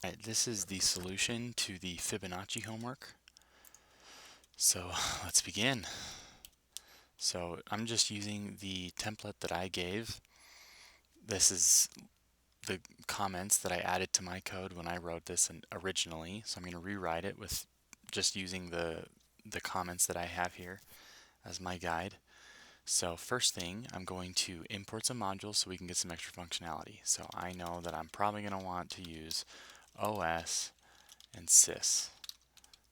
Alright, this is the solution to the Fibonacci homework. So let's begin. So I'm just using the template that I gave. This is the comments that I added to my code when I wrote this originally. So I'm going to rewrite it with just using the comments that I have here as my guide. So first thing, I'm going to import some modules so we can get some extra functionality. So I know that I'm probably going to want to use OS and sys.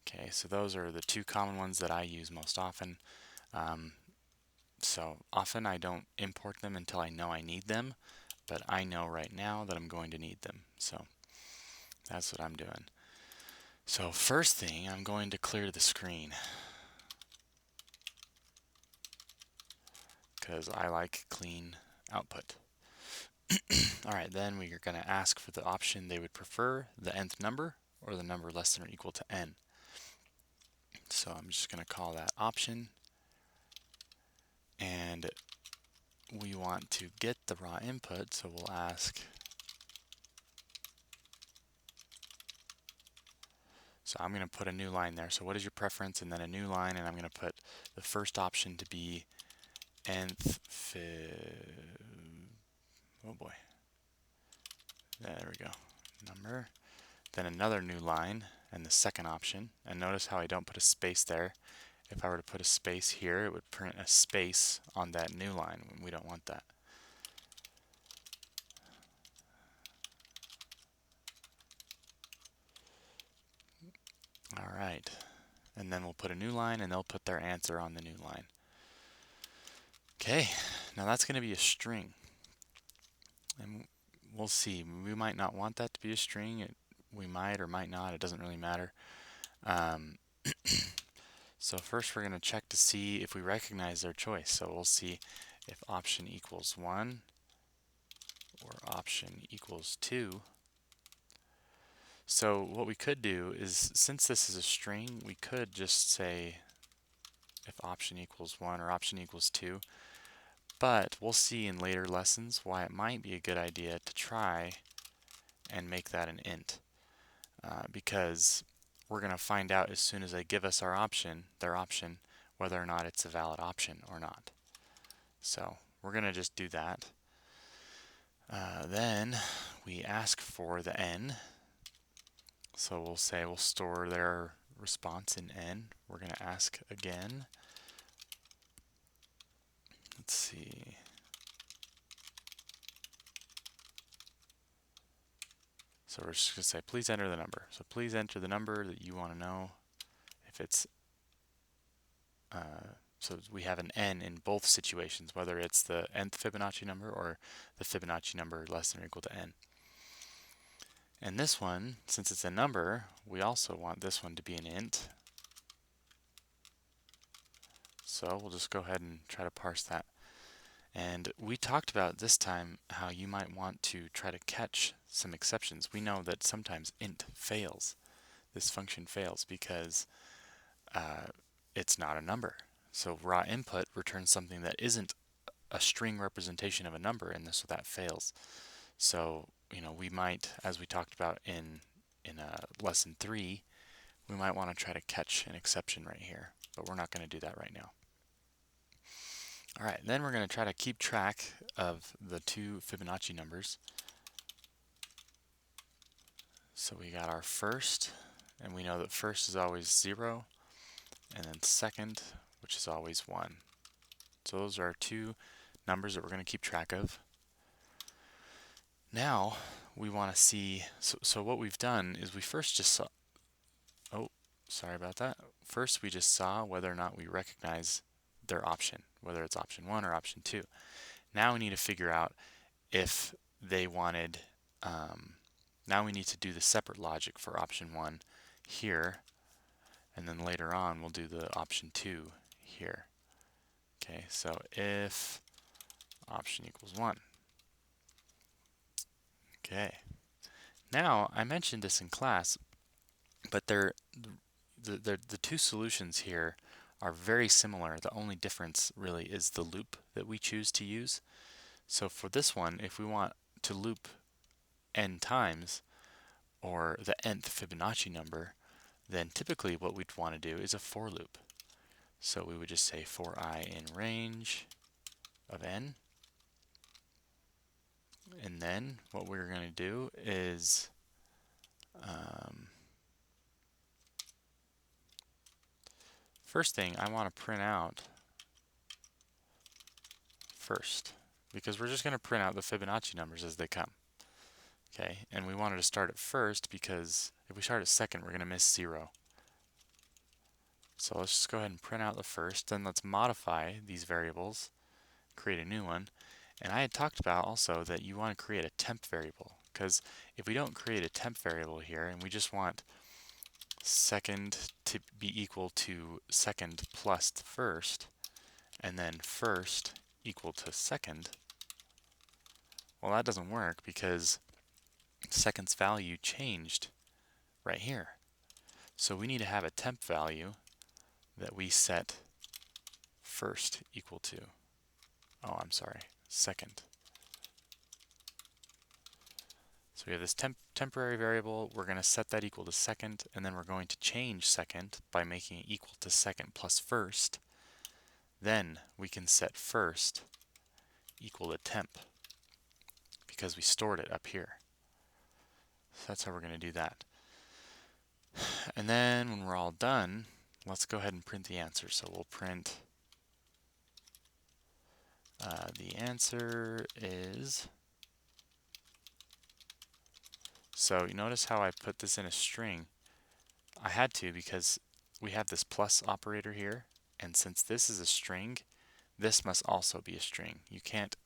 Okay, so those are the two common ones that I use most often. So often I don't import them until I know I need them, but I know right now that I'm going to need them. So that's what I'm doing. So first thing, I'm going to clear the screen because I like clean output. Alright, then we are going to ask for the option they would prefer, the nth number or the number less than or equal to n. So I'm just going to call that option, and we want to get the raw input, so we'll ask. So I'm going to put a new line there. So what is your preference? And then a new line, and I'm going to put the first option to be nth oh boy. There we go. Number. Then another new line, and the second option. And notice how I don't put a space there. If I were to put a space here, it would print a space on that new line. We don't want that. All right. And then we'll put a new line, and they'll put their answer on the new line. Okay, now that's going to be a string. And we'll see. We might not want that to be a string. We might or might not. It doesn't really matter. So first we're going to check to see if we recognize their choice. So we'll see if option equals 1 or option equals 2. So what we could do is, since this is a string, we could just say if option equals 1 or option equals 2. But we'll see in later lessons why it might be a good idea to try and make that an int. Because we're going to find out as soon as they give us our option, their option, whether or not it's a valid option or not. So we're going to just do that. Then we ask for the n. So we'll say we'll store their response in n. We're going to ask again. Let's see. So we're just going to say, please enter the number. So please enter the number that you want to know. If it's so we have an n in both situations, whether it's the nth Fibonacci number or the Fibonacci number less than or equal to n. And this one, since it's a number, we also want this one to be an int. So we'll just go ahead and try to parse that. And we talked about this time how you might want to try to catch some exceptions. We know that sometimes int fails. This function fails because it's not a number. So raw input returns something that isn't a string representation of a number, and so that fails. So we might, as we talked about in lesson 3, we might want to try to catch an exception right here, but we're not going to do that right now. All right, then we're going to try to keep track of the two Fibonacci numbers. So we got our first, and we know that first is always 0, and then second, which is always 1. So those are our two numbers that we're going to keep track of. Now we want to see, so what we've done is we first just saw, oh, sorry about that. First we just saw whether or not we recognize their option, whether it's option 1 or option 2. Now we need to figure out if they wanted, now we need to do the separate logic for option 1 here, and then later on we'll do the option 2 here. Okay, so if option equals 1. Okay. Now, I mentioned this in class, but the two solutions here are very similar. The only difference really is the loop that we choose to use. So for this one, if we want to loop n times, or the nth Fibonacci number, then typically what we'd want to do is a for loop. So we would just say for I in range of n, and then what we're going to do is first thing I want to print out first, because we're just going to print out the Fibonacci numbers as they come. Okay, and we wanted to start at first because if we start at second, we're going to miss 0. So let's just go ahead and print out the first, then let's modify these variables, create a new one. And I had talked about also that you want to create a temp variable, because if we don't create a temp variable here and we just want second to be equal to second plus the first, and then first equal to second, well, that doesn't work because second's value changed right here. So we need to have a temp value that we set first equal to, oh, I'm sorry, second. So we have this temporary variable, we're going to set that equal to second, and then we're going to change second by making it equal to second plus first. Then we can set first equal to temp, because we stored it up here. So that's how we're going to do that. And then when we're all done, let's go ahead and print the answer. So we'll print the answer is, so you notice how I put this in a string. I had to because we have this plus operator here, and since this is a string, this must also be a string. You can't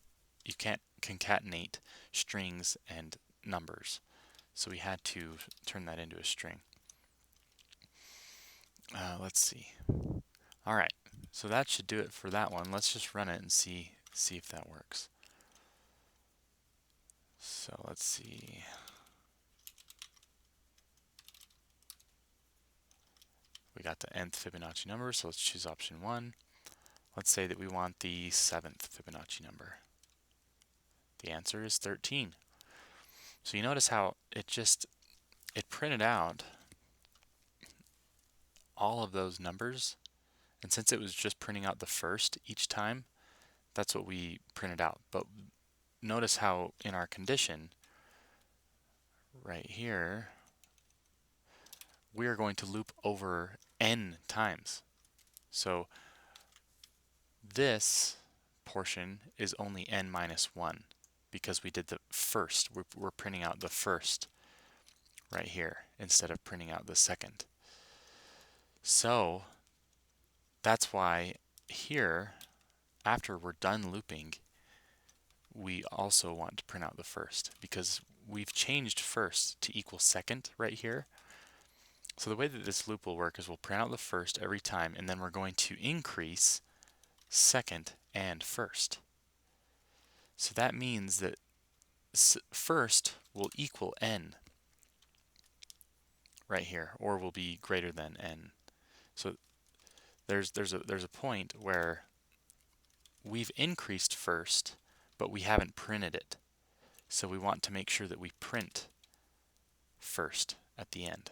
concatenate strings and numbers. So we had to turn that into a string. Let's see. All right, so that should do it for that one. Let's just run it and see if that works. So let's see. We got the nth Fibonacci number, so let's choose option 1. Let's say that we want the 7th Fibonacci number. The answer is 13. So you notice how it printed out all of those numbers, and since it was just printing out the first each time, that's what we printed out. But notice how in our condition right here, we are going to loop over n times. So this portion is only n minus 1 because we did the first. We're printing out the first right here instead of printing out the second. So that's why here, after we're done looping, we also want to print out the first because we've changed first to equal second right here. So the way that this loop will work is we'll print out the first every time, and then we're going to increase second and first. So that means that first will equal n right here, or will be greater than n. So there's a point where we've increased first, but we haven't printed it. So we want to make sure that we print first at the end.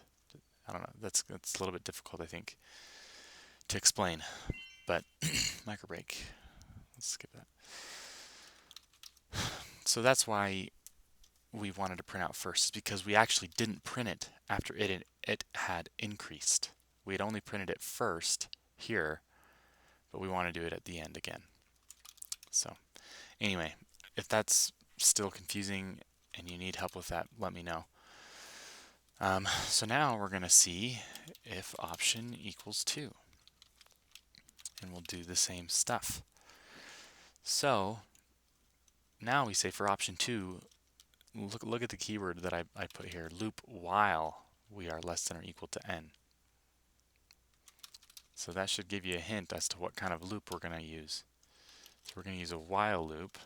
I don't know, that's a little bit difficult, I think, to explain, but micro break. Let's skip that. So that's why we wanted to print out first, is because we actually didn't print it after it had increased. We had only printed it first here, but we want to do it at the end again. So anyway, if that's still confusing and you need help with that, let me know. So now we're going to see if option equals 2. And we'll do the same stuff. So now we say for option 2, look at the keyword that I put here, loop while we are less than or equal to n. So that should give you a hint as to what kind of loop we're going to use. So we're going to use a while loop.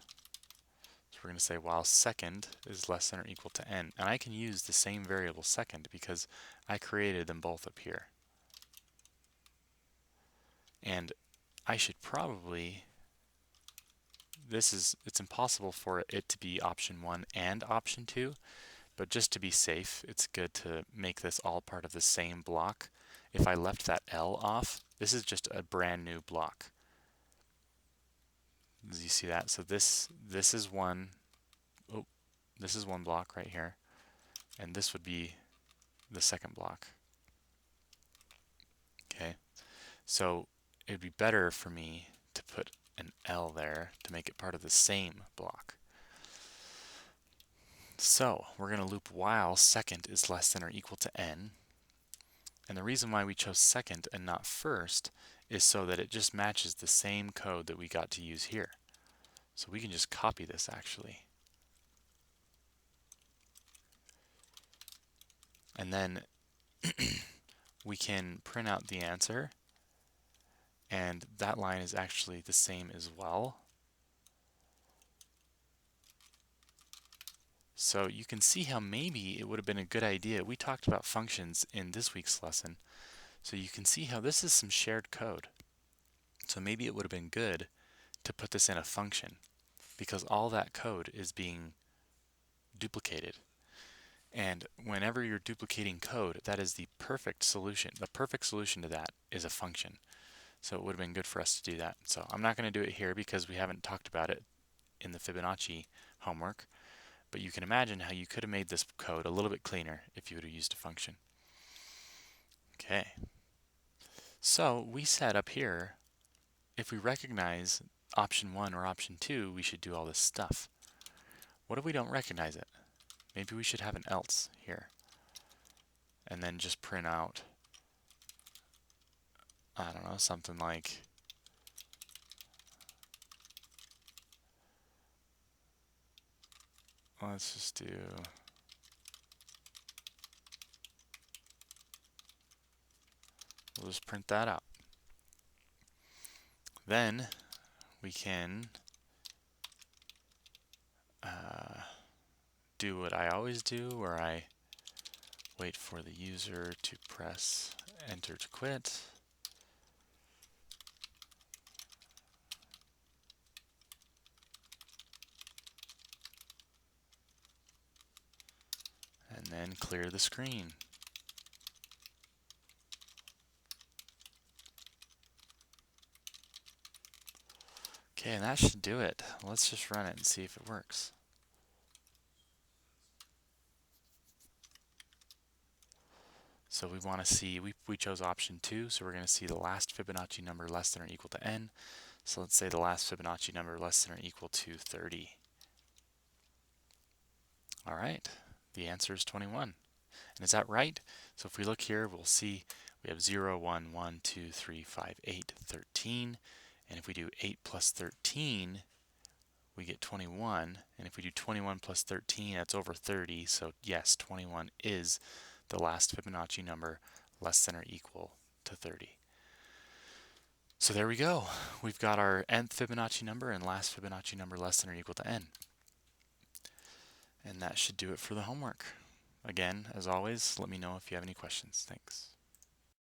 So we're going to say while second is less than or equal to n. And I can use the same variable second because I created them both up here. And I should probably, it's impossible for it to be option 1 and option 2, but just to be safe, it's good to make this all part of the same block. If I left that L off, this is just a brand new block. Do you see that? So this is one, oh, this is one block right here, and this would be the second block. Okay, so it'd be better for me to put an L there to make it part of the same block. So we're going to loop while second is less than or equal to n. And the reason why we chose second and not first is so that it just matches the same code that we got to use here. So we can just copy this actually. And then we can print out the answer, and that line is actually the same as well. So you can see how maybe it would have been a good idea. We talked about functions in this week's lesson. So you can see how this is some shared code. So maybe it would have been good to put this in a function, because all that code is being duplicated. And whenever you're duplicating code, that is the perfect solution. The perfect solution to that is a function. So it would have been good for us to do that. So I'm not going to do it here because we haven't talked about it in the Fibonacci homework. But you can imagine how you could have made this code a little bit cleaner if you would have used a function. Okay. So we said up here, if we recognize option 1 or option 2, we should do all this stuff. What if we don't recognize it? Maybe we should have an else here. And then just print out, I don't know, something like let's just do we'll just print that out. Then we can do what I always do, where I wait for the user to press enter to quit. And then clear the screen. Okay, and that should do it. Let's just run it and see if it works. So we want to see, we chose option 2, so we're going to see the last Fibonacci number less than or equal to n. So let's say the last Fibonacci number less than or equal to 30. All right, the answer is 21. And is that right? So if we look here, we'll see we have 0, 1, 1, 2, 3, 5, 8, 13. And if we do 8 plus 13, we get 21. And if we do 21 plus 13, that's over 30. So yes, 21 is the last Fibonacci number less than or equal to 30. So there we go. We've got our nth Fibonacci number and last Fibonacci number less than or equal to n. And that should do it for the homework. Again, as always, let me know if you have any questions. Thanks.